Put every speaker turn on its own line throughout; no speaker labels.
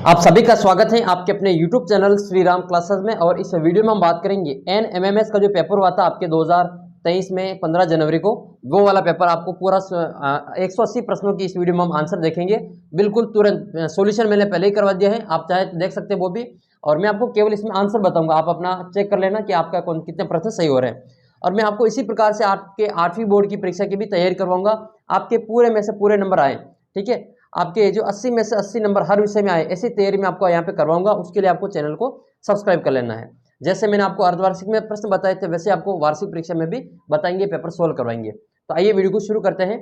आप सभी का स्वागत है आपके अपने YouTube channel Shri Ram classes में। और इस वीडियो में हम बात करेंगे NMMS का जो पेपर हुआ था आपके 2023 में 15 जनवरी को, वो वाला पेपर आपको पूरा 180 प्रश्नों की इस वीडियो में हम आंसर देखेंगे। बिल्कुल तुरंत सॉल्यूशन मैंने पहले ही करवा दिया है, आप चाहे देख सकते हैं वो भी, और मैं आपको केवल इसमें आंसर बताऊंगा, आप अपना चेक कर लेना कि आपका कितने प्रश्न सही हो रहे हैं। और मैं आपको इसी प्रकार से आपके 8वीं बोर्ड की परीक्षा की भी तैयारी करवाऊंगा, आपके पूरे में से पूरे नंबर आए, ठीक है, आपके जो 80 में से 80 नंबर हर विषय में आए, ऐसी तैयारी मैं आपको यहाँ पे करवाऊंगा। उसके लिए आपको चैनल को सब्सक्राइब कर लेना है। जैसे मैंने आपको अर्धवार्षिक में प्रश्न बताए थे, वैसे आपको वार्षिक परीक्षा में भी बताएंगे, पेपर सोल्व करवाएंगे। तो आइए वीडियो को शुरू करते हैं।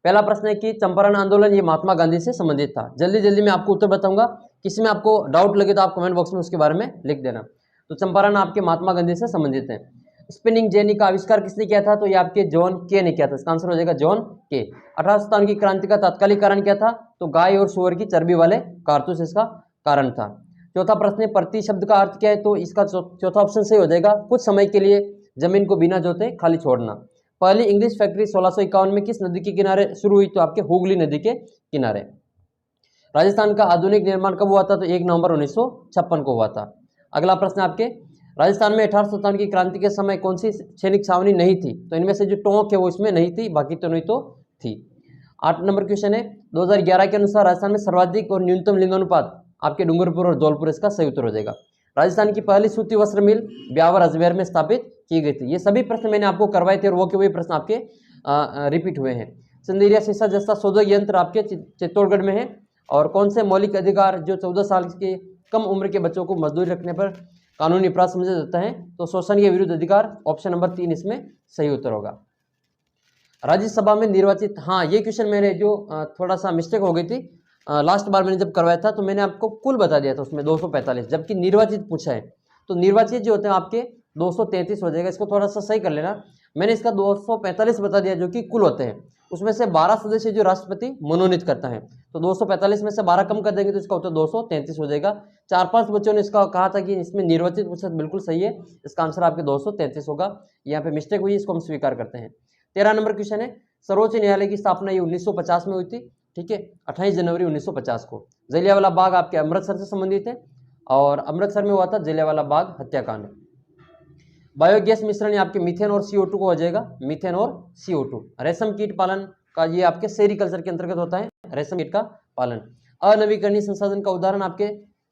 पहला प्रश्न है कि चंपारण आंदोलन ये महात्मा गांधी से संबंधित था। जल्दी जल्दी मैं आपको उत्तर बताऊंगा, किसी में आपको डाउट लगे तो आप कमेंट बॉक्स में उसके बारे में लिख देना। तो चंपारण आपके महात्मा गांधी से संबंधित है। स्पिनिंग जेनी का आविष्कार किसने किया था? तो ये आपके जॉन के ने किया था। इसका आंसर हो जाएगा जॉन के। 1857 की क्रांति का तात्कालिक कारण क्या था? तो गाय और सुअर की चर्बी वाले कारतूस इसका कारण था। चौथा प्रश्न है प्रति शब्द का अर्थ क्या है? तो इसका चौथा ऑप्शन सही हो जाएगा कुछ समय के लिए जमीन को बिना जोते खाली छोड़ना। पहली इंग्लिश फैक्ट्री 1651 में किस नदी के किनारे शुरू हुई? तो आपके हुगली नदी के किनारे। राजस्थान का आधुनिक निर्माण कब हुआ था? तो 1 नवंबर 1956 को हुआ था। अगला प्रश्न आपके, राजस्थान में 1857 की क्रांति के समय कौन सी सैनिक छावनी नहीं थी? तो इनमें से जो टोंक है वो इसमें नहीं थी, बाकी तो नहीं तो थी। 8 नंबर क्वेश्चन है, 2011 के अनुसार राजस्थान में सर्वाधिक और न्यूनतम लिंगानुपात आपके डूंगरपुर और धौलपुर, इसका सही उत्तर हो जाएगा। राजस्थान की पहली सूती वस्त्र मिल ब्यावर अजमेर में स्थापित की गई थी। ये सभी प्रश्न मैंने आपको करवाए थे और वो के वही प्रश्न आपके रिपीट हुए हैं। चंदेरिया शीशा जैसा शोधक यंत्र आपके चित्तौड़गढ़ में है। और कौन से मौलिक अधिकार जो 14 साल के कम उम्र के बच्चों को मजदूरी रखने पर कानूनी अपराध समझा जाता है? तो शोषण के विरुद्ध अधिकार, ऑप्शन नंबर 3 इसमें सही उत्तर होगा। राज्यसभा में निर्वाचित, हाँ ये क्वेश्चन मेरे जो थोड़ा सा मिस्टेक हो गई थी, लास्ट बार मैंने जब करवाया था तो मैंने आपको कुल बता दिया था उसमें 245, जबकि निर्वाचित पूछा है। तो निर्वाचित जो होते हैं आपके 233 हो जाएगा, इसको थोड़ा सा सही कर लेना। मैंने इसका 245 बता दिया जो कि कुल होते हैं, उसमें से 12 सदस्य जो राष्ट्रपति मनोनीत करता है। तो 245 में से 12 कम कर देंगे तो इसका उत्तर 233 हो जाएगा। 4-5 बच्चों ने इसका कहा था कि इसमें निर्वाचित प्रतिशत बिल्कुल सही है, इसका आंसर आपके 233 होगा। यहाँ पे मिस्टेक हुई, इसको हम स्वीकार करते हैं। 13 नंबर क्वेश्चन है, सर्वोच्च न्यायालय की स्थापना ये 1950 में हुई थी, ठीक है, 28 जनवरी 1950 को। जलियांवाला बाग आपके अमृतसर से संबंधित है और अमृतसर में हुआ था जलियांवाला बाग हत्याकांड। बायोगैस मिश्रण आपके मीथेन और CO2 को हो जाएगा, मीथेन और CO2। रेशम कीट पालन का ये आपके सेरिकल्चर के अंतर्गत होता है, रेशम कीट का पालन। अनवीकरणीय संसाधन का उदाहरण आपके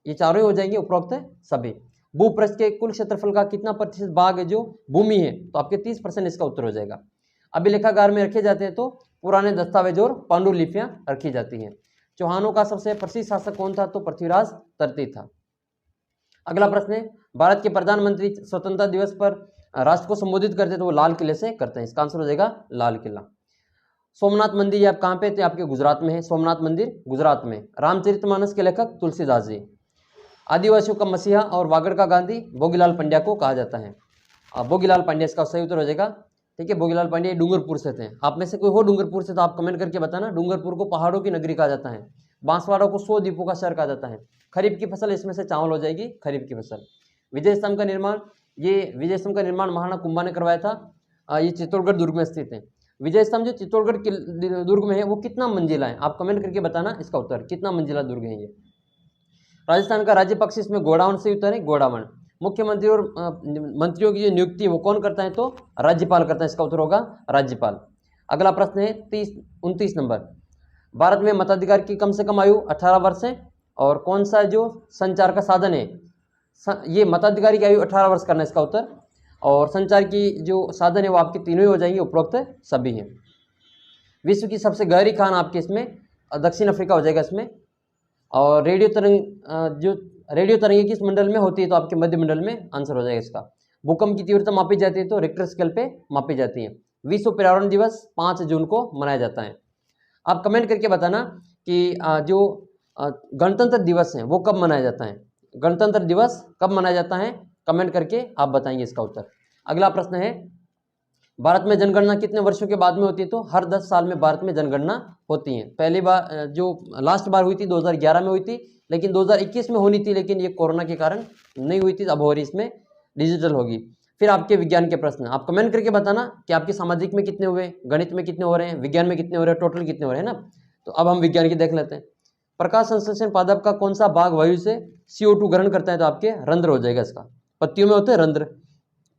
ये चारों हो जाएंगे, उपरोक्त है सभी। भूपृष्ठ के कुल क्षेत्रफल का कितना प्रतिशत भाग है जो भूमि है? तो आपके 30% इसका उत्तर हो जाएगा। अभिलेखागार में रखे जाते हैं तो पुराने दस्तावेज और पांडुलिपियां रखी जाती हैं। चौहानों का सबसे प्रसिद्ध शासक कौन था? तो पृथ्वीराज तृतीय था। अगला प्रश्न है, भारत के प्रधानमंत्री स्वतंत्रता दिवस पर राष्ट्र को संबोधित करते तो वो लाल किले से करते हैं, इसका आंसर हो जाएगा लाल किला। सोमनाथ मंदिर ये आप कहाँ पे थे? आपके गुजरात में है, सोमनाथ मंदिर गुजरात में। रामचरितमानस के लेखक तुलसीदास जी। आदिवासियों का मसीहा और वागड़ का गांधी भोगीलाल पांड्या को कहा जाता है। भोगीलाल पांड्या इसका सही उत्तर हो जाएगा, ठीक है। भोगीलाल पांड्या डूंगरपुर से थे। आप में से कोई हो डूंगरपुर से तो आप कमेंट करके बताना। डूंगरपुर को पहाड़ों की नगरी कहा जाता है, बांसवाड़ा को 100 द्वीपों का शहर कहा जाता है। खरीफ की फसल इसमें से चावल हो जाएगी, खरीफ की फसल। विजय स्तंभ का निर्माण, ये विजय स्तंभ का निर्माण महाराणा कुंभा ने करवाया था। ये चित्तौड़गढ़ दुर्ग में स्थित है। विजय स्तंभ जो चित्तौड़गढ़ दुर्ग में है वो कितना मंजिला है? आप कमेंट करके बताना इसका उत्तर, कितना मंजिला दुर्ग है ये। राजस्थान का राज्य पक्षी इसमें घोड़ावण से उत्तर है, घोड़ावण। मुख्यमंत्री और मंत्रियों की जो नियुक्ति वो कौन करता है? तो राज्यपाल करता है, इसका उत्तर होगा राज्यपाल। अगला प्रश्न है 29 नंबर, भारत में मताधिकार की कम से कम आयु 18 वर्ष है। और कौन सा जो संचार का साधन है, ये मताधिकारी की आयु 18 वर्ष करना है, इसका उत्तर। और संचार की जो साधन है वो आपके तीनों ही हो जाएंगे, उपरोक्त सभी हैं। विश्व की सबसे गहरी खान आपके इसमें दक्षिण अफ्रीका हो जाएगा इसमें। और रेडियो तरंग जो रेडियो तरंगे किस मंडल में होती है? तो आपके मध्य मंडल में आंसर हो जाएगा इसका। भूकंप की तीव्रता मापी जाती है तो रिक्टर स्केल पे मापी जाती है। विश्व पर्यावरण दिवस 5 जून को मनाया जाता है। आप कमेंट करके बताना कि जो गणतंत्र दिवस है वो कब मनाया जाता है? गणतंत्र दिवस कब मनाया जाता है? कमेंट करके आप बताएंगे इसका उत्तर। अगला प्रश्न है, भारत में जनगणना कितने वर्षों के बाद में होती है? तो हर 10 साल में भारत में जनगणना होती है। पहली बार जो लास्ट बार हुई थी 2011 में हुई थी, लेकिन 2021 में होनी थी, लेकिन ये कोरोना के कारण नहीं हुई थी, अब हो रही, इसमें डिजिटल होगी। फिर आपके विज्ञान के प्रश्न आप कमेंट करके बताना कि आपके सामाजिक में कितने हुए, गणित में कितने हो रहे हैं, विज्ञान में कितने हो रहे हैं, टोटल कितने हो रहे हैं ना। तो अब हम विज्ञान की देख लेते हैं। प्रकाश संश्लेषण पादप का कौन सा भाग वायु से CO2 ग्रहण करता है? तो आपके रंध्र हो जाएगा। इसका पत्तियों में होते हैं रंध्र।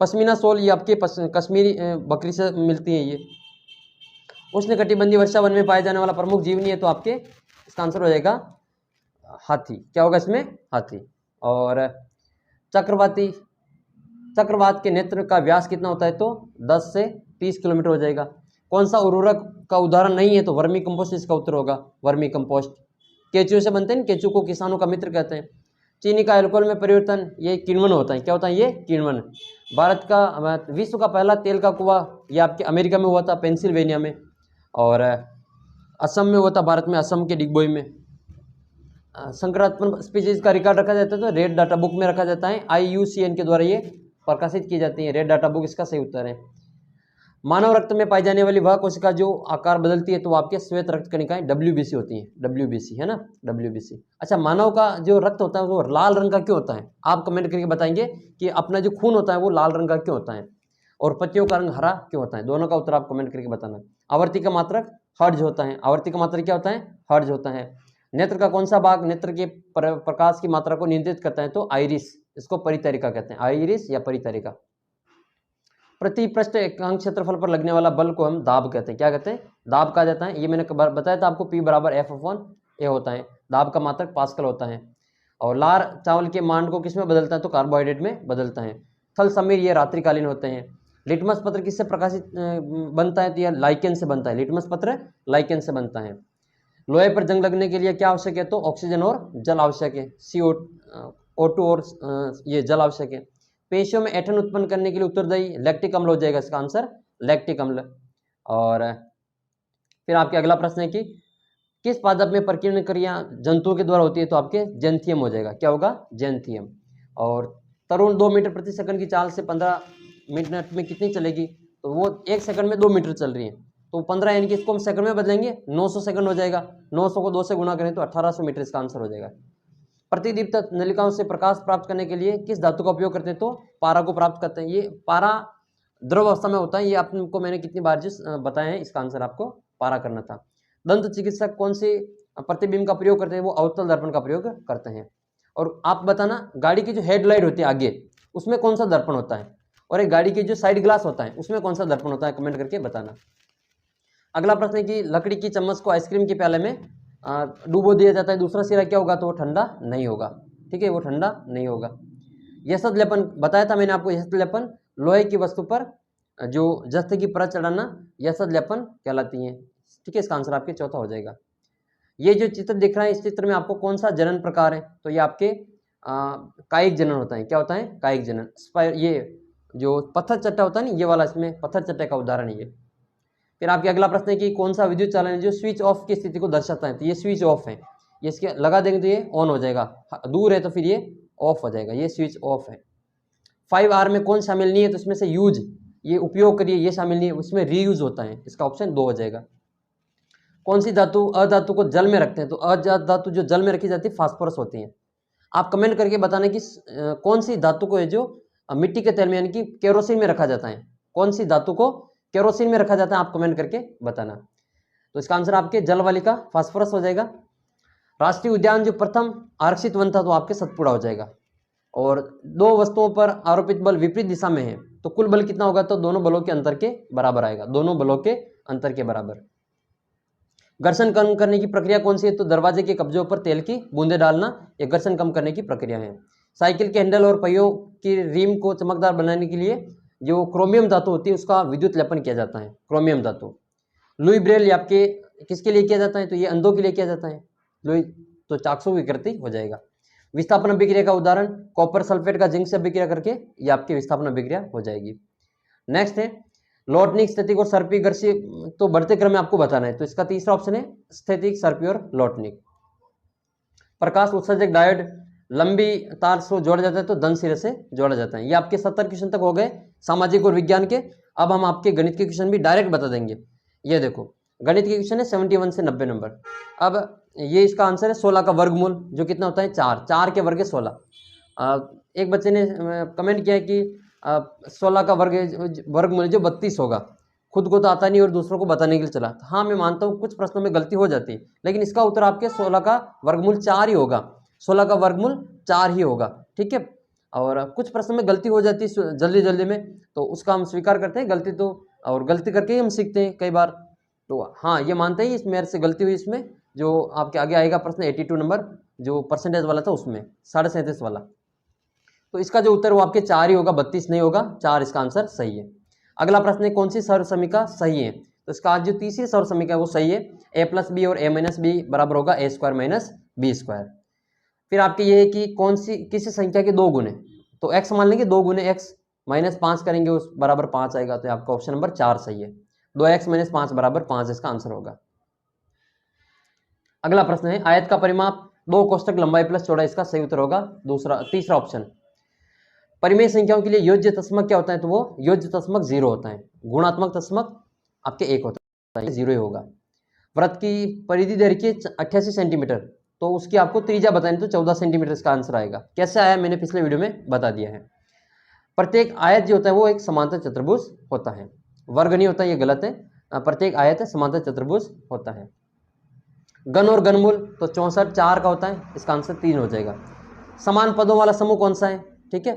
पश्मीना सोल ये आपके कश्मीरी बकरी से मिलती है। ये उष्णकटिबंधीय वर्षा वन में पाया जाने वाला प्रमुख जीव नहीं है, तो आपके इसका आंसर हो जाएगा हाथी। क्या होगा इसमें? हाथी। और चक्रवात के नेत्र का व्यास कितना होता है? तो 10 से 30 किलोमीटर हो जाएगा। कौन सा उर्वरक का उदाहरण नहीं है? तो वर्मी कंपोस्ट इसका उत्तर होगा, वर्मी कंपोस्ट। केचुए से बनते हैं, केचु को किसानों का मित्र कहते हैं। चीनी का अल्कोहल में परिवर्तन, ये किण्वन होता है। क्या होता है? ये किण्वन। विश्व का पहला तेल का कुआं ये आपके अमेरिका में हुआ था, पेंसिल्वेनिया में। और असम में हुआ था, भारत में असम के डिगबोई में। संकरात्मक स्पीशीज का रिकॉर्ड रखा जाता है तो रेड डाटा बुक में रखा जाता है। IUCN के द्वारा ये प्रकाशित की जाती है, रेड डाटा बुक इसका सही उत्तर है। मानव रक्त में पाई जाने वाली वह कोशिका जो आकार बदलती है, तो वो आपके श्वेत रक्त कणिकाएं WBC होती हैं। WBC है ना, WBC। अच्छा, मानव का जो रक्त होता है वो लाल रंग का क्यों होता है? आप कमेंट करके बताएंगे कि अपना जो खून होता है वो लाल रंग का क्यों होता है, और पत्तियों का रंग हरा क्यों होता है? दोनों का उत्तर आप कमेंट करके बताना। आवर्ती का मात्रक हर्ट्ज होता है। आवर्ती का मात्रक क्या होता है? हर्ट्ज होता है। नेत्र का कौन सा भाग नेत्र के प्रकाश की मात्रा को नियंत्रित करता है? तो आइरिस, इसको परितरिका कहते हैं, आइरिस या परितरिका। प्रति पृष्ठ एकांक क्षेत्रफल पर लगने वाला बल को हम दाब कहते हैं। क्या कहते हैं? दाब कहा जाता है। ये मैंने बताया था आपको, P बराबर F/A होता है। दाब का मात्रक पास्कल होता है। और लार चावल के मांड को किस में बदलता है? तो कार्बोहाइड्रेट में बदलता है। थल समीर ये रात्रिकालीन होते हैं। लिटमस पत्र किससे प्रकाशित बनता है? तो यह लाइकेन से बनता है। लिटमस पत्र लाइकेन से बनता है। लोहे पर जंग लगने के लिए क्या आवश्यक है? तो ऑक्सीजन और जल आवश्यक है। CO2 और ये जल आवश्यक है। पेशियों में ऐठन उत्पन्न करने के लिए उत्तरदायी लैक्टिक अम्ल हो जाएगा। इसका आंसर लैक्टिक अम्ल। और फिर आपके अगला प्रश्न है कि किस पादप में प्रकीर्णन क्रिया जंतुओं के द्वारा होती है? तो आपके जेंथियम हो जाएगा। क्या होगा? जेंथियम। और तरुण 2 मीटर प्रति सेकंड की चाल से 15 मिनट में कितनी चलेगी? तो वो 1 सेकंड में 2 मीटर चल रही है, तो 15 यानी कि इसको हम सेकंड में बदलेंगे, 900 सेकंड हो जाएगा। 900 को 2 से गुणा करें तो 1800 मीटर इसका आंसर हो जाएगा। प्रतिदीप्त नलिकाओं से प्रकाश प्राप्त करने के लिए किस धातु का उपयोग करते हैं? तो पारा को प्राप्त करते हैं। ये पारा द्रव अवस्था में होता है। ये आपको मैंने कितनी बार जिस बताए हैं, इसका आंसर आपको पारा करना था। दंत चिकित्सक कौन से प्रतिबिंब का प्रयोग करते हैं? वो अवतल दर्पण का प्रयोग करते हैं। और आप बताना, गाड़ी की जो हेडलाइट होती है आगे, उसमें कौन सा दर्पण होता है? और एक गाड़ी की जो साइड ग्लास होता है उसमें कौन सा दर्पण होता है? कमेंट करके बताना। अगला प्रश्न है कि लकड़ी की चम्मच को आइसक्रीम के प्याले में डुबो दिया जाता है, दूसरा सिरा क्या होगा? तो वो ठंडा नहीं होगा। ठीक है, वो ठंडा नहीं होगा। यशद लेपन बताया था मैंने आपको। यशद लेपन लोहे की वस्तु पर जो जस्ते की परत चढ़ाना यशद लेपन कहलाती है। ठीक है, इसका आंसर आपके चौथा हो जाएगा। ये जो चित्र दिख रहा है, इस चित्र में आपको कौन सा जनन प्रकार है? तो ये आपके कायिक जनन होता है। क्या होता है? कायिक जनन। ये जो पत्थर चट्टा होता है ना, ये वाला, इसमें पत्थर चट्टे का उदाहरण है ये। फिर आपके अगला प्रश्न है कि कौन सा विद्युत चालन है जो स्विच ऑफ की स्थिति को दर्शाता है? तो ये स्विच ऑफ है। ये इसके लगा देंगे तो ये ऑन हो जाएगा, दूर है तो फिर ये ऑफ हो जाएगा। ये स्विच ऑफ है। 5R में कौन शामिल नहीं है? तो इसमें से यूज, ये उपयोग करिए, ये शामिल नहीं है। उसमें रीयूज होता है। इसका ऑप्शन 2 हो जाएगा। कौन सी धातु अधातु को जल में रखते हैं? तो अधातु जो जल में रखी जाती है फास्फोरस होती है। आप कमेंट करके बताना कि कौन सी धातु को है जो मिट्टी के तेल में यानी कि केरोसिन में रखा जाता है। कौन सी धातु को केरोसिन में रखा जाता है? आप कमेंट करके बताना। तो इसका आंसर आपके जल वाली का फास्फोरस हो जाएगा। राष्ट्रीय उद्यान जो प्रथम आरक्षित वन था, तो आपके सतपुड़ा हो जाएगा। और 2 वस्तुओं पर आरोपित बल विपरीत दिशा में है, तो कुल बल कितना होगा? तो दोनों बलों के अंतर के बराबर आएगा। दोनों बलों के अंतर के बराबर। घर्षण कम करने की प्रक्रिया कौन सी है? तो दरवाजे के कब्जों पर तेल की बूंदे डालना, यह घर्षण कम करने की प्रक्रिया है। साइकिल के हैंडल और पहियों की रिम को चमकदार बनाने के लिए जो क्रोमियम धातु होती है उसका विद्युत लेपन किया जाता है। क्रोमियम धातु। लुई ब्रेल आपके किसके लिए किया जाता है? तो ये अंधों के लिए किया जाता है। लुई तो चाक्सो विकृति हो जाएगा। विस्थापन अभिक्रिया का उदाहरण कॉपर सल्फेट का जिंक से अभिक्रिया करके ये आपकी विस्थापन अभिक्रिया हो जाएगी। नेक्स्ट है लौटनिक, स्थैतिक और सर्पी घर्षी, तो बढ़ते क्रम में आपको बताना है। तो इसका तीसरा ऑप्शन है स्थैतिक, सर्पी और लौटनिक। प्रकाश उत्सर्जक डायोड लंबी तार से जोड़ा जाता है तो धन सिरे से जोड़ा जाता है। ये आपके 70 क्वेश्चन तक हो गए सामाजिक और विज्ञान के। अब हम आपके गणित के क्वेश्चन भी डायरेक्ट बता देंगे। ये देखो गणित के क्वेश्चन है 71 से 90 नंबर। अब ये इसका आंसर है 16 का वर्गमूल, जो कितना होता है 4। 4 के वर्ग है 16। एक बच्चे ने कमेंट किया है कि 16 का वर्गमूल जो 32 होगा। खुद को तो आता नहीं और दूसरों को बताने के लिए चला। हाँ मैं मानता हूँ कुछ प्रश्नों में गलती हो जाती है, लेकिन इसका उत्तर आपके 16 का वर्गमूल 4 ही होगा, 16 का वर्गमूल 4 ही होगा, ठीक है। और कुछ प्रश्न में गलती हो जाती है जल्दी जल्दी में, तो उसका हम स्वीकार करते हैं गलती, तो और गलती करके ही हम सीखते हैं कई बार। तो हाँ ये मानते हैं इस मेरे से गलती हुई इसमें, जो आपके आगे आएगा प्रश्न 82 नंबर जो परसेंटेज वाला था उसमें 37.5 वाला। तो इसका जो उत्तर वो आपके 4 ही होगा, 32 नहीं होगा, 4 इसका आंसर सही है। अगला प्रश्न है कौन सी सर्वसमीका सही है, तो इसका आज जो तीसरी सर्वसमीका है वो सही है। a प्लस बी और a माइनस बी बराबर होगा a square minus B square. फिर आपके ये है कि कौन सी किसी संख्या के 2 गुने, तो x मान लेंगे 2 गुने x माइनस 5 करेंगे उस बराबर 5 आएगा, तो आपका ऑप्शन नंबर 4 सही है। 2x माइनस 5 बराबर 5 इसका आंसर होगा। अगला प्रश्न है आयत का परिमाप 2 कोष्ठक लंबाई प्लस चौड़ाई, इसका सही उत्तर होगा तीसरा ऑप्शन। परिमेय संख्याओं के लिए योज्य तस्मक क्या होता है, तो वो योज्य तस्मक 0 होता है, गुणात्मक तस्मक आपके 1 होता है, 0 ही होगा। वृत्त की परिधि दे रखी है 88 सेंटीमीटर, तो उसकी आपको त्रिज्या बतानी, तो 14 सेंटीमीटर इसका आंसर आएगा। कैसे आया मैंने पिछले वीडियो में बता दिया है। प्रत्येक आयत जो होता है वो एक समांतर चतुर्भुज होता है, वर्ग नहीं होता, ये गलत है, प्रत्येक आयत समांतर चतुर्भुज होता है। घन और घनमूल तो 64 4 का होता है, इसका आंसर 3 हो जाएगा। समान पदों वाला समूह कौन सा है, ठीक है,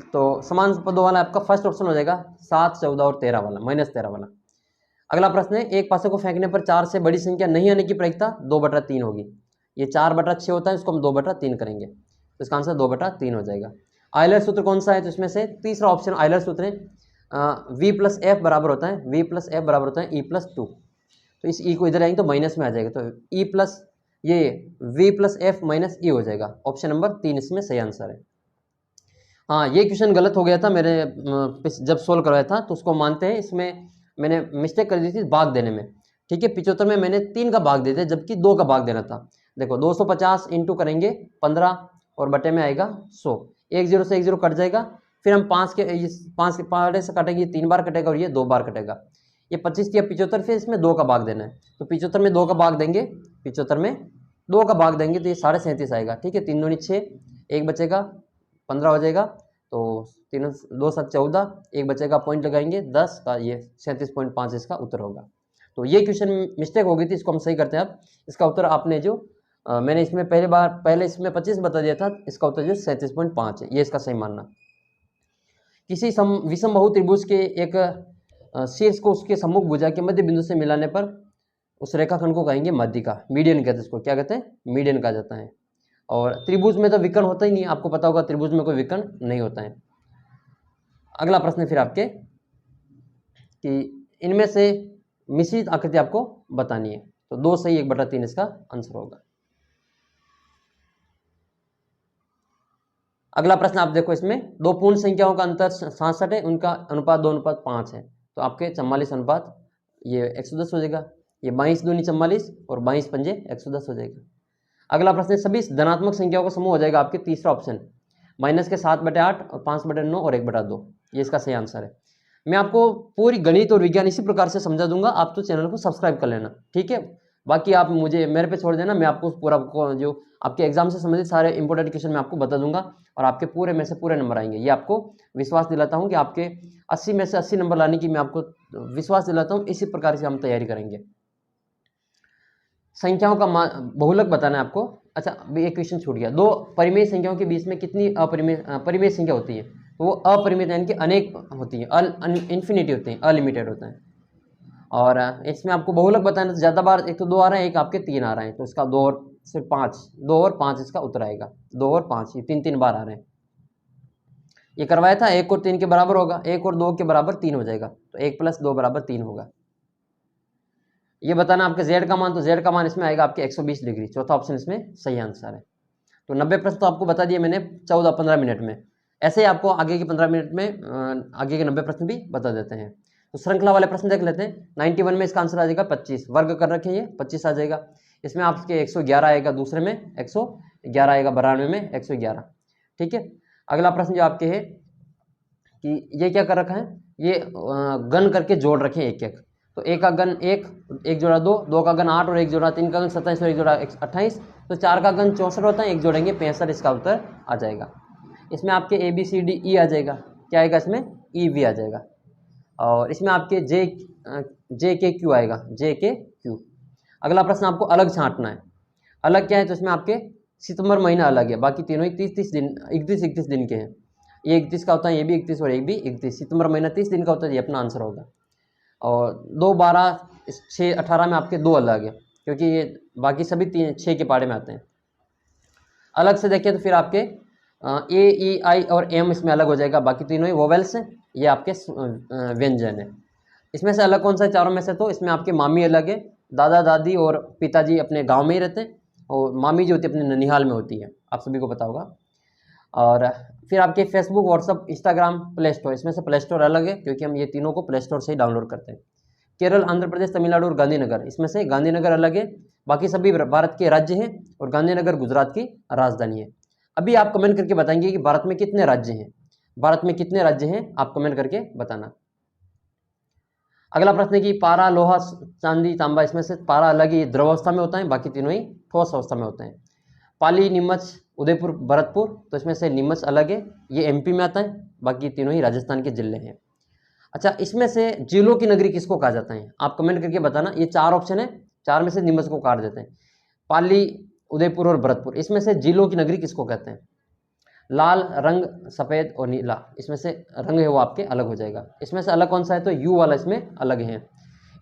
तो समान पदों वाला आपका फर्स्ट ऑप्शन हो जाएगा 7, 14 और 13 वाला, -13 वाला। अगला प्रश्न है एक पासे को फेंकने पर 4 से बड़ी संख्या नहीं आने की प्रायिकता 2/3 होगी। ये 4/6 होता है, इसको हम 2/3 करेंगे, तो इसका आंसर 2/3 हो जाएगा। आयलर सूत्र कौन सा है, तो इसमें से तीसरा ऑप्शन आयलर सूत्र है, v प्लस एफ बराबर होता है, v प्लस एफ बराबर होता है e प्लस 2, तो इस e को इधर आएंगे तो माइनस में आ जाएगा, तो e प्लस ये v plus F minus e हो जाएगा। ऑप्शन नंबर 3 इसमें सही आंसर है। हाँ ये क्वेश्चन गलत हो गया था मेरे जब सोल्व करवाया था, तो उसको मानते हैं, इसमें मैंने मिस्टेक कर दी थी भाग देने में, ठीक है। 75 में मैंने 3 का भाग दे दिया जबकि 2 का भाग देना था। देखो 250 इंटू करेंगे 15 और बटे में आएगा 100, 1 0 से 1 0 कट जाएगा, फिर हम 5 के पार्टे से काटेंगे, 3 बार कटेगा और ये 2 बार कटेगा, ये 25 या 75, फिर इसमें 2 का भाग देना है, तो 75 में 2 का भाग देंगे, 75 में 2 का भाग देंगे तो ये 37.5 आएगा, ठीक है। 3 दूनी 6, 1 बचेगा 15 हो जाएगा, तो 3 2 7 14, 1 बचेगा पॉइंट लगाएंगे 10 का, ये 37.5 इसका उत्तर होगा। तो ये क्वेश्चन मिस्टेक हो गई थी, इसको हम सही करते हैं। अब इसका उत्तर आपने जो मैंने इसमें पहले इसमें 25 बता दिया था, इसका उत्तर जो 37.5 है, ये इसका सही मानना। किसी विषम बहु त्रिभुज के एक शीर्ष को उसके सम्मुख भुजा के मध्य बिंदु से मिलाने पर उस रेखाखंड को कहेंगे मध्यिका, मीडियन कहते हैं इसको, क्या कहते हैं, मीडियन कहा जाता है। और त्रिभुज में तो विकर्ण होता ही नहीं, आपको पता होगा त्रिभुज में कोई विकर्ण नहीं होता है। अगला प्रश्न फिर आपके कि इनमें से मिश्रित आकृति आपको बतानी है, तो 2 सही 1/3 इसका आंसर होगा। अगला प्रश्न आप देखो, इसमें 2 पूर्ण संख्याओं का अंतर 67 है, उनका अनुपात 2:5 है, तो आपके 44 अनुपात ये 110 हो जाएगा, ये 22 दूनी 44 और 22 पंजे 110 हो जाएगा। अगला प्रश्न सभी धनात्मक संख्याओं का समूह हो जाएगा आपके तीसरा ऑप्शन, माइनस के 7/8 और 5/9 और 1/2, ये इसका सही आंसर है। मैं आपको पूरी गणित और विज्ञान इसी प्रकार से समझा दूंगा, आप तो चैनल को सब्सक्राइब कर लेना, ठीक है। बाकी आप मुझे मेरे पे छोड़ देना, मैं आपको पूरा जो आपके एग्जाम से संबंधित सारे इंपॉर्टेंट क्वेश्चन मैं आपको बता दूंगा और आपके पूरे में से पूरे नंबर आएंगे। ये आपको विश्वास दिलाता हूँ कि आपके 80 में से 80 नंबर लाने की मैं आपको विश्वास दिलाता हूँ। इसी प्रकार से हम तैयारी करेंगे। संख्याओं का बहुलक बताना है आपको। अच्छा अभी एक क्वेश्चन छूट गया, 2 परिमेय संख्याओं के बीच में कितनी परिमेय संख्या होती है, तो वो अपरिमित यानी कि अनेक होती है, इन्फिनिटी होती है, अनलिमिटेड होता है। और इसमें आपको बहुलक बताना, तो ज़्यादा बार एक तो 2 आ रहा है, एक आपके 3 आ रहा है, तो इसका 2 और सिर्फ 5, 2 और 5 इसका उत्तर आएगा, 2 और 5 ये 3 बार आ रहे हैं। ये करवाया था 1 और 3 के बराबर होगा, 1 और 2 के बराबर 3 हो जाएगा, तो 1 + 2 = 3 होगा। ये बताना आपके z का मान, तो z का मान इसमें आएगा आपके 120 डिग्री, चौथा ऑप्शन इसमें सही आंसर है। तो 90 प्रश्न तो आपको बता दिए मैंने 14-15 मिनट में, ऐसे ही आपको आगे के 15 मिनट में आगे के 90 प्रश्न भी बता देते हैं। तो श्रृंखला वाले प्रश्न देख लेते हैं। 91 में इसका आंसर आ जाएगा 25, वर्ग कर रखे ये 25 आ जाएगा। इसमें आपके 111 आएगा, दूसरे में 111 आएगा, 92 में 111, ठीक है। अगला प्रश्न जो आपके है कि ये क्या कर रखा है, ये गण करके जोड़ रखे एक एक, तो 1 का गण 1, 1 जोड़ा 2, 2 का गण 8 और 1 जोड़ा 3 का गण 27 और 1 जोड़ा 28, तो 4 का गण 64 होता है, 1 जोड़ेंगे 65, इसका उत्तर आ जाएगा। इसमें आपके ABCDE आ जाएगा, क्या आएगा इसमें EV आ जाएगा। और इसमें आपके जे के क्यू आएगा, जे के क्यू। अगला प्रश्न आपको अलग छांटना है। अलग क्या है, तो इसमें आपके सितंबर महीना अलग है, बाकी तीनों ही 30-30 दिन 31-31 दिन के हैं। ये 31 का होता है, ये भी 31 और एक भी 31। सितंबर महीना 30 दिन का होता है, ये अपना आंसर होगा। और 2, 12, 6, 18 में आपके 2 अलग है, क्योंकि ये बाकी सभी 6 के पाड़े में आते हैं। अलग से देखें तो फिर आपके ए, ई, आई और एम इसमें अलग हो जाएगा, बाकी तीनों ही वोवेल्स हैं, ये आपके व्यंजन है। इसमें से अलग कौन सा है चारों में से, तो इसमें आपके मामी अलग है, दादा दादी और पिताजी अपने गांव में ही रहते हैं, और मामी जो होती है अपने ननिहाल में होती है, आप सभी को पता होगा। और फिर आपके Facebook, WhatsApp, Instagram, play store, इसमें से प्ले स्टोर अलग है, क्योंकि हम ये तीनों को प्ले स्टोर से ही डाउनलोड करते हैं। केरल, आंध्र प्रदेश, तमिलनाडु और गांधीनगर, इसमें से गांधीनगर अलग है, बाकी सभी भारत के राज्य हैं, और गांधीनगर गुजरात की राजधानी है। अभी आप कमेंट करके बताएंगे कि भारत में कितने राज्य हैं, भारत में कितने राज्य हैं, आप कमेंट करके बताना। अगला प्रश्न है कि पारा, लोहा, चांदी, तांबा, इसमें से पारा अलग ही द्रव अवस्था में होता है, बाकी तीनों ही ठोस अवस्था में होते हैं। पाली, नीमच, उदयपुर, भरतपुर, तो इसमें से नीमच अलग है, ये एमपी में आता है, बाकी तीनों ही राजस्थान के जिले हैं। अच्छा, इसमें से जिलों की नगरी किसको कहा जाता है, आप कमेंट करके बताना। ये 4 ऑप्शन है, 4 में से नीमच को काट देते हैं, पाली, उदयपुर और भरतपुर। इसमें से जिलों की नगरी किसको कहते हैं? लाल रंग, सफ़ेद और नीला, इसमें से रंग है वो आपके अलग हो जाएगा। इसमें से अलग कौन सा है, तो यू वाला इसमें अलग है।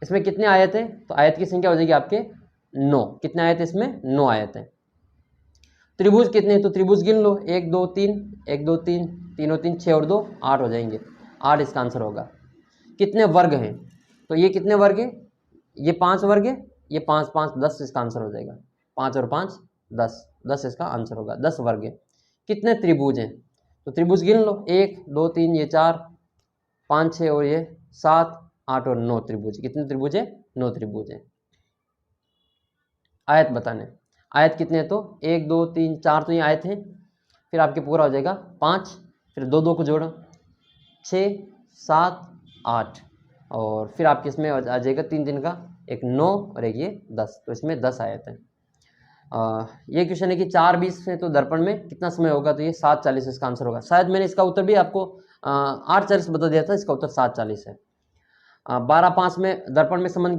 इसमें कितने आयत हैं, तो आयत की संख्या हो जाएगी आपके 9। कितने आयत इसमें? 9 आयत हैं। त्रिभुज कितने हैं, तो त्रिभुज गिन लो, 1 2 3, 1 2 3, 3 और 3 6 और 2 8 हो जाएंगे, 8 इसका आंसर होगा। कितने वर्ग हैं, तो ये कितने वर्ग है, ये 5 वर्ग है, ये 5 5 10 इसका आंसर हो जाएगा। 5 और 5 10, 10 इसका आंसर होगा, 10 वर्ग है। कितने त्रिभुज हैं, तो त्रिभुज गिन लो, 1 2 3, ये 4 5 6 और ये 7 8 और 9 त्रिभुज। कितने त्रिभुज है? 9 त्रिभुज है। आयत बताने, आयत कितने हैं, तो 1 2 3 4 तो ये आयत हैं, फिर आपके पूरा हो जाएगा 5, फिर 2 2 को जोड़ो 6 7 8, और फिर आपके इसमें आ जाएगा 3 दिन का, एक 9 और एक ये 10, तो इसमें 10 आयत हैं। ये क्वेश्चन है कि 4:20 में तो दर्पण में कितना समय होगा, तो ये 7:40 इसका आंसर होगा। शायद मैंने इसका उत्तर भी आपको 8:40 बता दिया था, इसका उत्तर 7:40 है। 12:05 में दर्पण में समय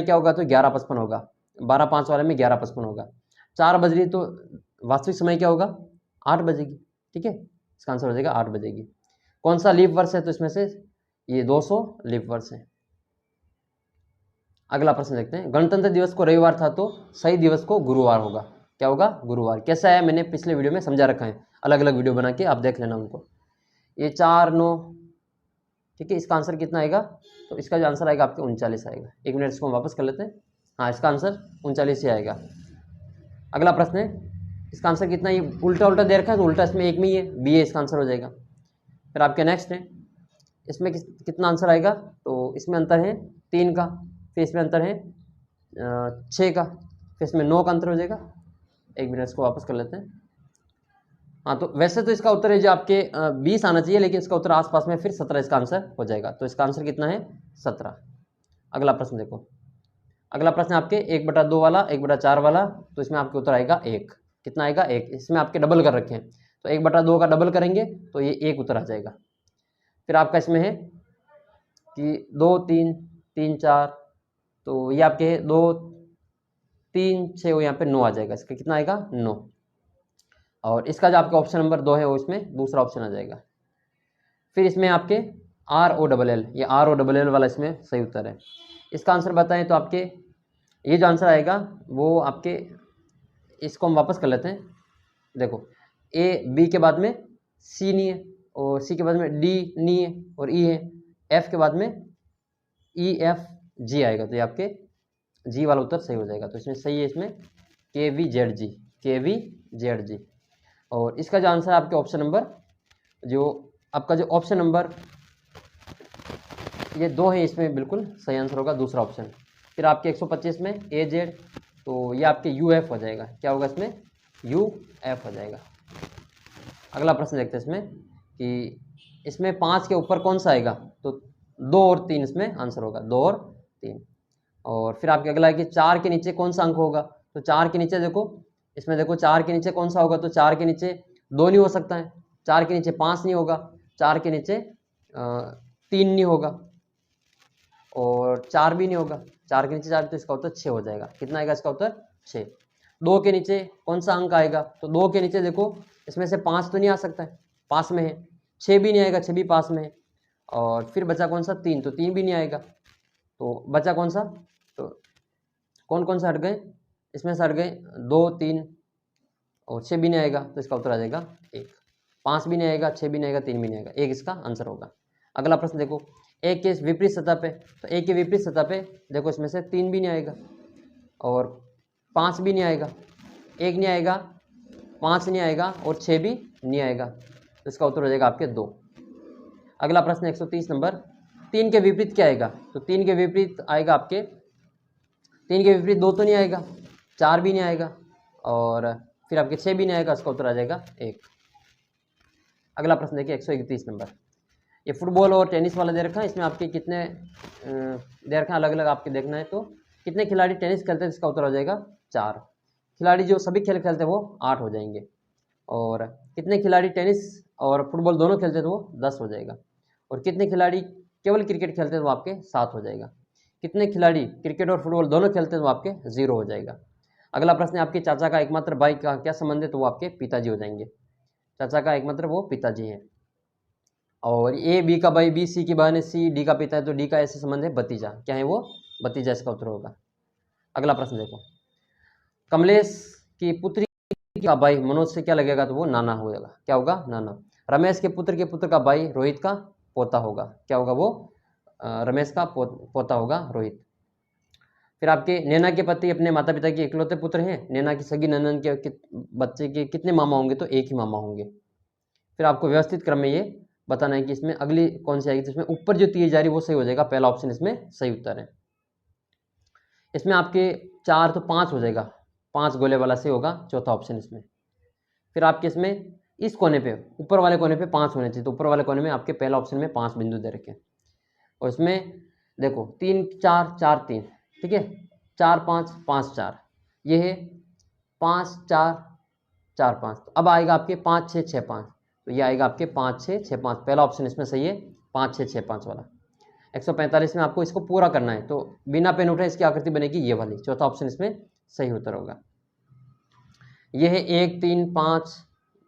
क्या होगा, तो 11:55 होगा। 12:05 वाले में 11:55 होगा। 4 बज रही तो वास्तविक समय क्या होगा, 8 बजेगी। ठीक है, इसका आंसर हो जाएगा 8 बजेगी। कौन सा लीप वर्ष है, तो इसमें से ये 200 लीप वर्ष है। अगला प्रश्न देखते हैं, गणतंत्र दिवस को रविवार था तो सही दिवस को गुरुवार होगा, क्या होगा, गुरुवार। कैसा है, मैंने पिछले वीडियो में समझा रखा है, अलग अलग वीडियो बना के आप देख लेना उनको। ये 4 9, ठीक है, इसका आंसर कितना आएगा, तो इसका जो आंसर आएगा आपके 39 आएगा। 1 मिनट इसको हम वापस कर लेते हैं। हाँ, इसका आंसर 39 ही आएगा। अगला प्रश्न है, इसका आंसर कितना, ये उल्टा उल्टा दे रखा है, तो उल्टा इसमें 1 में ही है, बी है, इसका आंसर हो जाएगा। फिर आपके नेक्स्ट है, इसमें कितना आंसर आएगा, तो इसमें अंतर है 3 का, फिर इसमें अंतर है 6 का, फिर इसमें 9 का अंतर हो जाएगा। 1 मिनट इसको वापस कर लेते हैं। हाँ, तो वैसे तो इसका उत्तर है जो आपके 20 आना चाहिए, लेकिन इसका उत्तर आसपास में फिर 17 इसका आंसर हो जाएगा। तो इसका आंसर कितना है, 17। अगला प्रश्न देखो, अगला प्रश्न आपके 1/2 वाला, 1/4 वाला, तो इसमें आपके उत्तर आएगा 1। कितना आएगा, 1। इसमें आपके डबल कर रखे हैं, तो 1/2 का डबल करेंगे तो ये 1 उत्तर आ जाएगा। फिर आपका इसमें है कि 2 3 3 4, तो ये आपके 2 3 6 और यहाँ पे 9 आ जाएगा। इसका कितना आएगा, 9। और इसका जो आपका ऑप्शन नंबर 2 है वो इसमें दूसरा ऑप्शन आ जाएगा। फिर इसमें आपके ROLL, ये ROLL वाला इसमें सही उत्तर है। इसका आंसर बताएं तो आपके ये जो आंसर आएगा वो आपके, इसको हम वापस कर लेते हैं। देखो, B के बाद में C नहीं है, और C के बाद में D नहीं है, और E है, F के बाद में EFG आएगा, तो ये आपके G वाला उत्तर सही हो जाएगा। तो इसमें सही है, इसमें KVZG। और इसका जो आंसर आपके ऑप्शन नंबर, जो आपका जो ऑप्शन नंबर ये 2 है, इसमें बिल्कुल सही आंसर होगा दूसरा ऑप्शन। फिर आपके 125 में AZ, तो ये आपके UF हो जाएगा। क्या होगा इसमें, UF हो जाएगा। अगला प्रश्न देखते हैं इसमें कि इसमें 5 के ऊपर कौन सा आएगा, तो 2 और 3 इसमें आंसर होगा, 2 और 3। और फिर आपके अगला है कि 4 के नीचे कौन सा अंक होगा, तो 4 के नीचे देखो, इसमें देखो 4 के नीचे कौन सा होगा, तो 4 के नीचे 2 नहीं हो सकता है, 4 के नीचे 5 नहीं होगा, 4 के नीचे 3 नहीं होगा, और 4 भी नहीं होगा, 4 के नीचे 4 तो इसका उत्तर 6 हो जाएगा। कितना आएगा इसका उत्तर? 6। 2 के नीचे कौन सा अंक आएगा? तो 2 के नीचे देखो इसमें से 5 तो नहीं आ सकता है, पास में है। 6 भी नहीं आएगा, 6 भी पास में है। और फिर बचा कौन सा? 3, तो 3 भी नहीं आएगा। तो बचा कौन सा? तो कौन कौन सा हट गए? इसमें से हट गए 2, 3 और 6 भी नहीं आएगा, तो इसका उत्तर आ जाएगा 1। 5 भी नहीं आएगा, 6 भी नहीं आएगा, 3 भी नहीं आएगा, 1 इसका आंसर होगा। अगला प्रश्न देखो, एक के विपरीत सतह पे, तो एक के विपरीत सतह पे देखो इसमें से 3 भी नहीं आएगा और 5 भी नहीं आएगा, 1 नहीं आएगा, 5 नहीं आएगा और 6 भी नहीं आएगा, तो इसका उत्तर हो जाएगा आपके 2। अगला प्रश्न 130 नंबर, 3 के विपरीत क्या आएगा? तो 3 के विपरीत आएगा आपके, 3 के विपरीत 2 तो नहीं आएगा, 4 भी नहीं आएगा और फिर आपके 6 भी नहीं आएगा, इसका उत्तर आ जाएगा 1। अगला प्रश्न देखिए 131 नंबर, ये फुटबॉल और टेनिस वाला दे रखा है। इसमें आपके कितने दे रखा है, अलग अलग आपके देखना है। तो कितने खिलाड़ी टेनिस खेलते हैं? इसका उत्तर हो जाएगा 4 खिलाड़ी। जो सभी खेल खेलते हैं वो 8 हो जाएंगे। और कितने खिलाड़ी टेनिस और फुटबॉल दोनों खेलते हैं तो वो 10 हो जाएगा। और कितने खिलाड़ी केवल क्रिकेट खेलते हैं तो वो आपके 7 हो जाएगा। कितने खिलाड़ी क्रिकेट और फुटबॉल दोनों खेलते हैं तो वो आपके 0 हो जाएगा। अगला प्रश्न है, आपके चाचा का एकमात्र भाई का क्या संबंध है? तो वो आपके पिताजी हो जाएंगे। चाचा का एकमात्र वो पिताजी हैं। और ए बी का भाई, बी सी की बहन है, सी डी का पिता है, तो डी का ऐसे संबंध है भतीजा। क्या है वो? भतीजा, इसका उत्तर होगा। अगला प्रश्न देखो, कमलेश की पुत्री का भाई मनोज से क्या लगेगा? तो वो नाना हो जाएगा। क्या होगा? नाना। रमेश के पुत्र का भाई रोहित का पोता होगा। क्या होगा वो? रमेश का पोता होगा रोहित। फिर आपके नैना के पति अपने माता पिता के इकलौते पुत्र हैं। नैना की सगी ननन के बच्चे के कितने मामा होंगे? तो एक ही मामा होंगे। फिर आपको व्यवस्थित क्रम में ये बताना है कि इसमें अगली कौन सी आएगी। तो इसमें ऊपर जो दिए जा रही है वो सही हो जाएगा, पहला ऑप्शन इसमें सही उत्तर है। इसमें आपके 4 तो 5 हो जाएगा, 5 गोले वाला सही होगा, चौथा ऑप्शन इसमें। फिर आपके इसमें इस कोने पे, ऊपर वाले कोने पे 5 होने चाहिए, तो ऊपर वाले कोने में आपके पहला ऑप्शन में 5 बिंदु दे रखे हैं। और इसमें देखो 3 4 4 3, ठीक है, 4 5 5 4, ये है 5 4 4 5। तो अब आएगा आपके 5 6 6 5, तो ये आएगा आपके 5 6 6 5, पहला ऑप्शन इसमें सही है, 5 6 6 5 वाला। 145 में आपको इसको पूरा करना है, तो बिना पेन उठाए इसकी आकृति बनेगी ये वाली, चौथा ऑप्शन इसमें सही उत्तर होगा। ये है 1 3 5,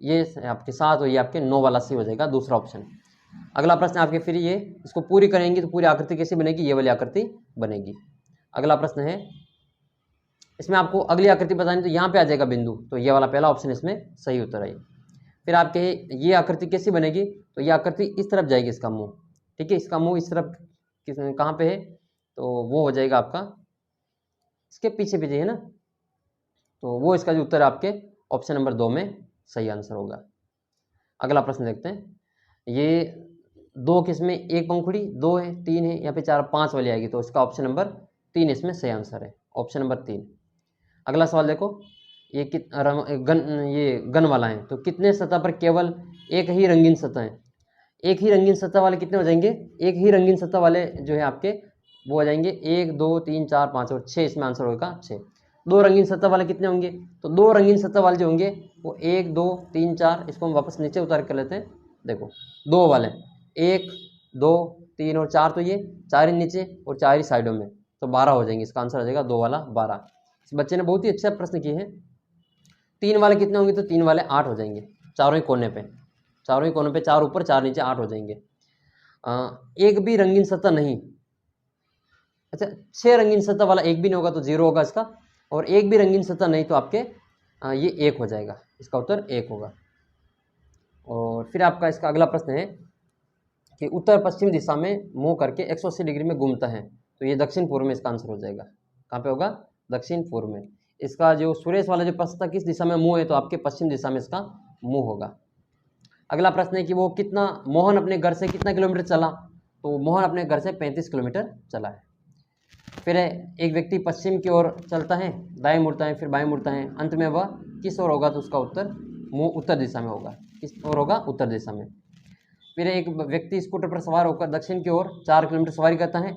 ये आपके 7 और ये आपके 9 वाला सही हो जाएगा, दूसरा ऑप्शन। अगला प्रश्न आपके, फिर ये इसको पूरी करेंगे तो पूरी आकृति कैसी बनेगी? ये वाली आकृति बनेगी। अगला प्रश्न है, इसमें आपको अगली आकृति बतानी, तो यहाँ पे आ जाएगा बिंदु, तो ये वाला पहला ऑप्शन इसमें सही उत्तर है। फिर आपके ये आकृति कैसी बनेगी? तो ये आकृति इस तरफ जाएगी, इसका मुंह, ठीक है, इसका मुंह इस तरफ कहाँ पे है? तो वो हो जाएगा आपका इसके पीछे पीछे है ना, तो वो इसका जो उत्तर है आपके ऑप्शन नंबर 2 में सही आंसर होगा। अगला प्रश्न देखते हैं, ये 2 किसमें, एक पंखुड़ी, 2 है, 3 है, यहाँ पे 4 5 वाली आएगी, तो इसका ऑप्शन नंबर 3 इसमें सही आंसर है, ऑप्शन नंबर 3। अगला सवाल देखो, ये ये गन वाला है, तो कितने सतह पर केवल एक ही रंगीन सतह है? एक ही रंगीन सतह वाले कितने हो जाएंगे? एक ही रंगीन सतह वाले जो है आपके वो हो जाएंगे 1 2 3 4 5 और 6, इसमें आंसर होगा 6। 2 रंगीन सतह वाले कितने होंगे? तो 2 रंगीन सतह वाले जो होंगे वो 1 2 3 4, इसको हम वापस नीचे उतार कर लेते हैं। देखो 2 वाले 1 2 3 और 4, तो ये 4 ही नीचे और 4 ही साइडों में, तो 12 हो जाएंगे, इसका आंसर हो जाएगा 2 वाला 12। इस बच्चे ने बहुत ही अच्छा प्रश्न किए हैं। 3 वाले कितने होंगे? तो 3 वाले 8 हो जाएंगे, चारों ही कोने पे, चारों ही कोनों पे 4 ऊपर 4 नीचे 8 हो जाएंगे। एक भी रंगीन सतह नहीं, अच्छा 6 रंगीन सतह वाला एक भी नहीं होगा तो 0 होगा इसका, और एक भी रंगीन सतह नहीं तो आपके ये 1 हो जाएगा, इसका उत्तर 1 होगा। और फिर आपका इसका अगला प्रश्न है कि उत्तर पश्चिम दिशा में मुंह करके 180 डिग्री में घूमता है, तो ये दक्षिण पूर्व में इसका आंसर हो जाएगा। कहाँ पे होगा? दक्षिण पूर्व में। इसका जो सुरेश वाला जो प्रश्न था किस दिशा में मुंह है, तो आपके पश्चिम दिशा में इसका मुंह होगा। अगला प्रश्न है कि वो कितना, मोहन अपने घर से कितना किलोमीटर चला? तो मोहन अपने घर से 35 किलोमीटर चला है। फिर एक व्यक्ति पश्चिम की ओर चलता है, दाएं मुड़ता है, फिर बाएं मुड़ता है, अंत में वह किस ओर होगा? तो उसका उत्तर मुंह उत्तर दिशा में होगा। किस ओर होगा? उत्तर दिशा में। फिर एक व्यक्ति स्कूटर पर सवार होकर दक्षिण की ओर 4 किलोमीटर सवारी करता है,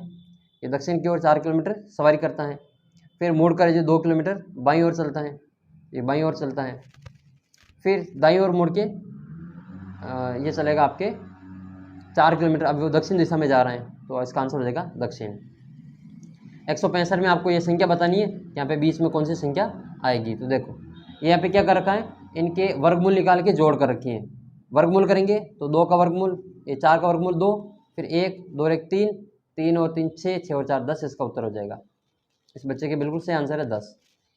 ये दक्षिण की ओर 4 किलोमीटर सवारी करता है। फिर मुड़कर जो 2 किलोमीटर बाईं ओर चलता है, ये बाईं ओर चलता है। फिर दाईं ओर मुड़ के ये चलेगा आपके 4 किलोमीटर, अभी वो दक्षिण दिशा में जा रहे हैं, तो इसका आंसर हो जाएगा दक्षिण। 165 में आपको ये संख्या बतानी है, यहाँ पे 20 में कौन सी संख्या आएगी। तो देखो ये यहाँ पे क्या कर रखा है, इनके वर्गमूल निकाल के जोड़ कर रखी है। वर्गमूल करेंगे तो 2 का वर्गमूल, ये 4 का वर्गमूल 2, फिर 1 2 1 3, 3 और 3 6, 6 और 4 10, इसका उत्तर हो जाएगा। इस बच्चे के बिल्कुल सही आंसर है 10।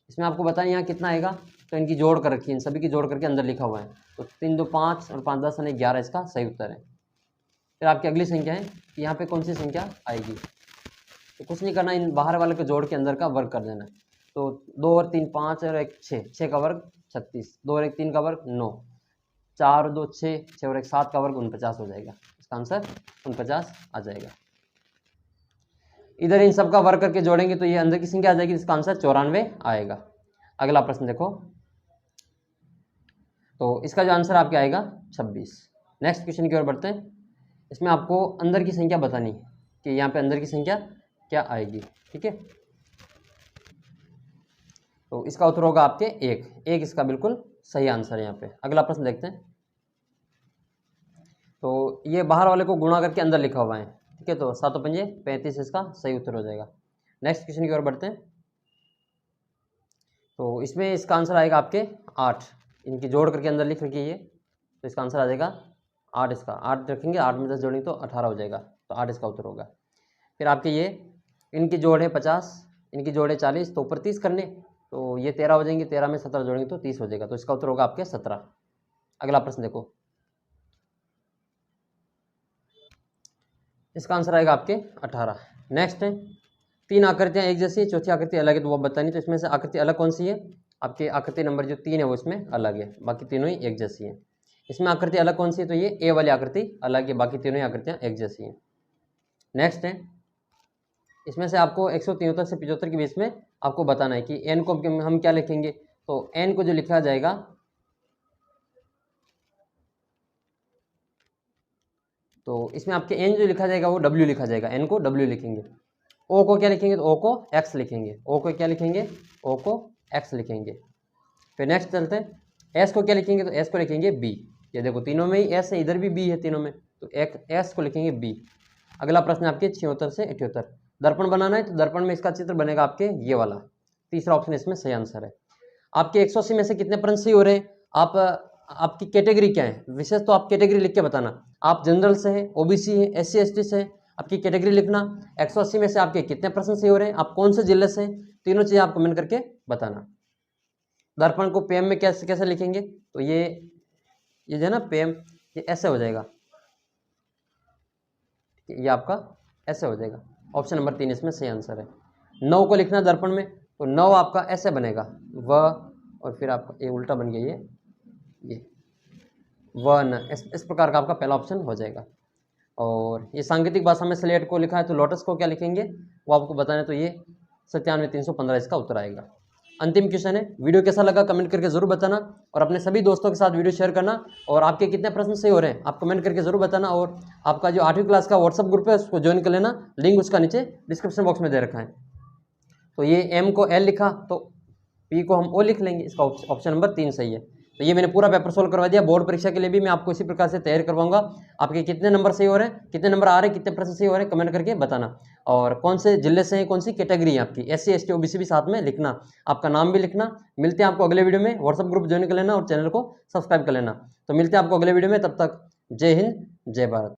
इसमें आपको बताएं यहाँ कितना आएगा, तो इनकी जोड़ कर रखी है, इन सभी की जोड़ करके अंदर लिखा हुआ है। तो 3 2 5 और 5 10 यानी 11 इसका सही उत्तर है। फिर आपकी अगली संख्या है कि यहाँ पे कौन सी संख्या आएगी। तो कुछ नहीं करना, इन बाहर वाले को जोड़ के अंदर का वर्ग कर देना। तो 2 और 3 5 और 1 6, 6 का वर्ग 36, 2 और 1 3 का वर्ग 9, 4 और 2 6, 6 और 1 7 का वर्ग 49 हो जाएगा। इसका आंसर 49 आ जाएगा। इधर इन सब का वर्ग करके जोड़ेंगे तो ये अंदर की संख्या आ जाएगी, इसका आंसर 94 आएगा। अगला प्रश्न देखो, तो इसका जो आंसर आपके आएगा 26। नेक्स्ट क्वेश्चन की ओर बढ़ते हैं। इसमें आपको अंदर की संख्या बतानी है कि यहाँ पे अंदर की संख्या क्या आएगी, ठीक है। तो इसका उत्तर होगा आपके 1 इसका बिल्कुल सही आंसर है यहाँ पे। अगला प्रश्न देखते हैं। तो ये बाहर वाले को गुणा करके अंदर लिखा हुआ है, ठीक है। तो 7 और 5 35 इसका सही उत्तर हो जाएगा। नेक्स्ट क्वेश्चन की ओर बढ़ते हैं। तो इसमें इसका आंसर आएगा आपके 8, इनकी जोड़ करके अंदर लिख रखी है, तो इसका आंसर आ जाएगा 8। इसका 8 रखेंगे, 8 में 10 जोड़ेंगे तो 18 हो जाएगा, तो 8 इसका उत्तर होगा। फिर आपके ये इनकी जोड़ है 50, इनकी जोड़ है 40, तो ऊपर 30 करने, तो ये 13 हो जाएंगे, 13 में 17 जोड़ेंगे तो 30 हो जाएगा, तो इसका उत्तर होगा आपके 17। अगला प्रश्न देखो, इसका आंसर आएगा आपके 18। नेक्स्ट है, 3 आकृतियाँ एक जैसी, चौथी आकृति अलग है, तो वो बतानी। तो इसमें से आकृति अलग कौन सी है, आपके आकृति नंबर जो 3 है वो इसमें अलग है, बाकी तीनों ही एक जैसी है। इसमें आकृति अलग कौन सी है, तो ये ए वाली आकृति अलग है, बाकी तीनों ही आकृतियाँ एक जैसी हैं। नेक्स्ट है, इसमें से आपको 173 से 75 के बीच में आपको बताना है कि एन को हम क्या लिखेंगे। तो एन को जो लिखा जाएगा, तो इसमें आपके एन जो लिखा जाएगा वो डब्ल्यू लिखा जाएगा, एन को डब्ल्यू लिखेंगे। ओ को क्या लिखेंगे, तो ओ को एक्स लिखेंगे। ओ को क्या लिखेंगे, ओ को एक्स लिखेंगे। फिर नेक्स्ट चलते हैं, एस को क्या लिखेंगे, तो एस को लिखेंगे बी। ये देखो तीनों में ही एस है, इधर भी बी है तीनों में, तो एक एस को लिखेंगे बी। अगला प्रश्न आपके 76 से 78, दर्पण बनाना है, तो दर्पण में इसका चित्र बनेगा आपके ये वाला। तीसरा ऑप्शन इसमें सही आंसर है। आपके 180 में से कितने प्रश्न सही हो रहे हैं, आपकी कैटेगरी क्या है, विशेष तो आप कैटेगरी लिख के बताना। आप जनरल से है, ओबीसी है, एससी एसटी से है, आपकी कैटेगरी लिखना। 180 में से आपके कितने प्रश्न सही हो रहे हैं, आप कौन से जिले से हैं, तीनों चीजें आप कमेंट करके बताना। दर्पण को पीएम में कैसे कैसे लिखेंगे, तो ये जो है ना पीएम, ये ऐसे हो जाएगा, ये आपका ऐसे हो जाएगा। ऑप्शन नंबर 3 इसमें सही आंसर है। 9 को लिखना दर्पण में, तो 9 आपका ऐसे बनेगा, व और फिर आपका ये उल्टा बन गया, ये वन, इस प्रकार का आपका पहला ऑप्शन हो जाएगा। और ये सांकेतिक भाषा में स्लेट को लिखा है, तो लोटस को क्या लिखेंगे वो आपको बताना है, तो ये 97,315 इसका उत्तर आएगा। अंतिम क्वेश्चन है, वीडियो कैसा लगा कमेंट करके जरूर बताना, और अपने सभी दोस्तों के साथ वीडियो शेयर करना। और आपके कितने प्रश्न सही हो रहे हैं आप कमेंट करके जरूर बताना। और आपका जो 8वीं क्लास का व्हाट्सअप ग्रुप है उसको ज्वाइन कर लेना, लिंक उसका नीचे डिस्क्रिप्शन बॉक्स में दे रखा है। तो ये एम को एल लिखा, तो पी को हम ओ लिख लेंगे, इसका ऑप्शन नंबर 3 सही है। तो ये मैंने पूरा पेपर सोल्व करवा दिया। बोर्ड परीक्षा के लिए भी मैं आपको इसी प्रकार से तैयारी करवाऊंगा। आपके कितने नंबर सही हो रहे हैं, कितने नंबर आ रहे हैं, कितने प्रश्न सही हो रहे हैं, कमेंट करके बताना। और कौन से जिले से हैं, कौन सी कैटेगरी है आपकी, एससी एसटी ओबीसी भी साथ में लिखना, आपका नाम भी लिखना। मिलते हैं आपको अगले वीडियो में। व्हाट्सअप ग्रुप ज्वाइन कर लेना और चैनल को सब्सक्राइब कर लेना। तो मिलते हैं आपको अगले वीडियो में, तब तक जय हिंद जय भारत।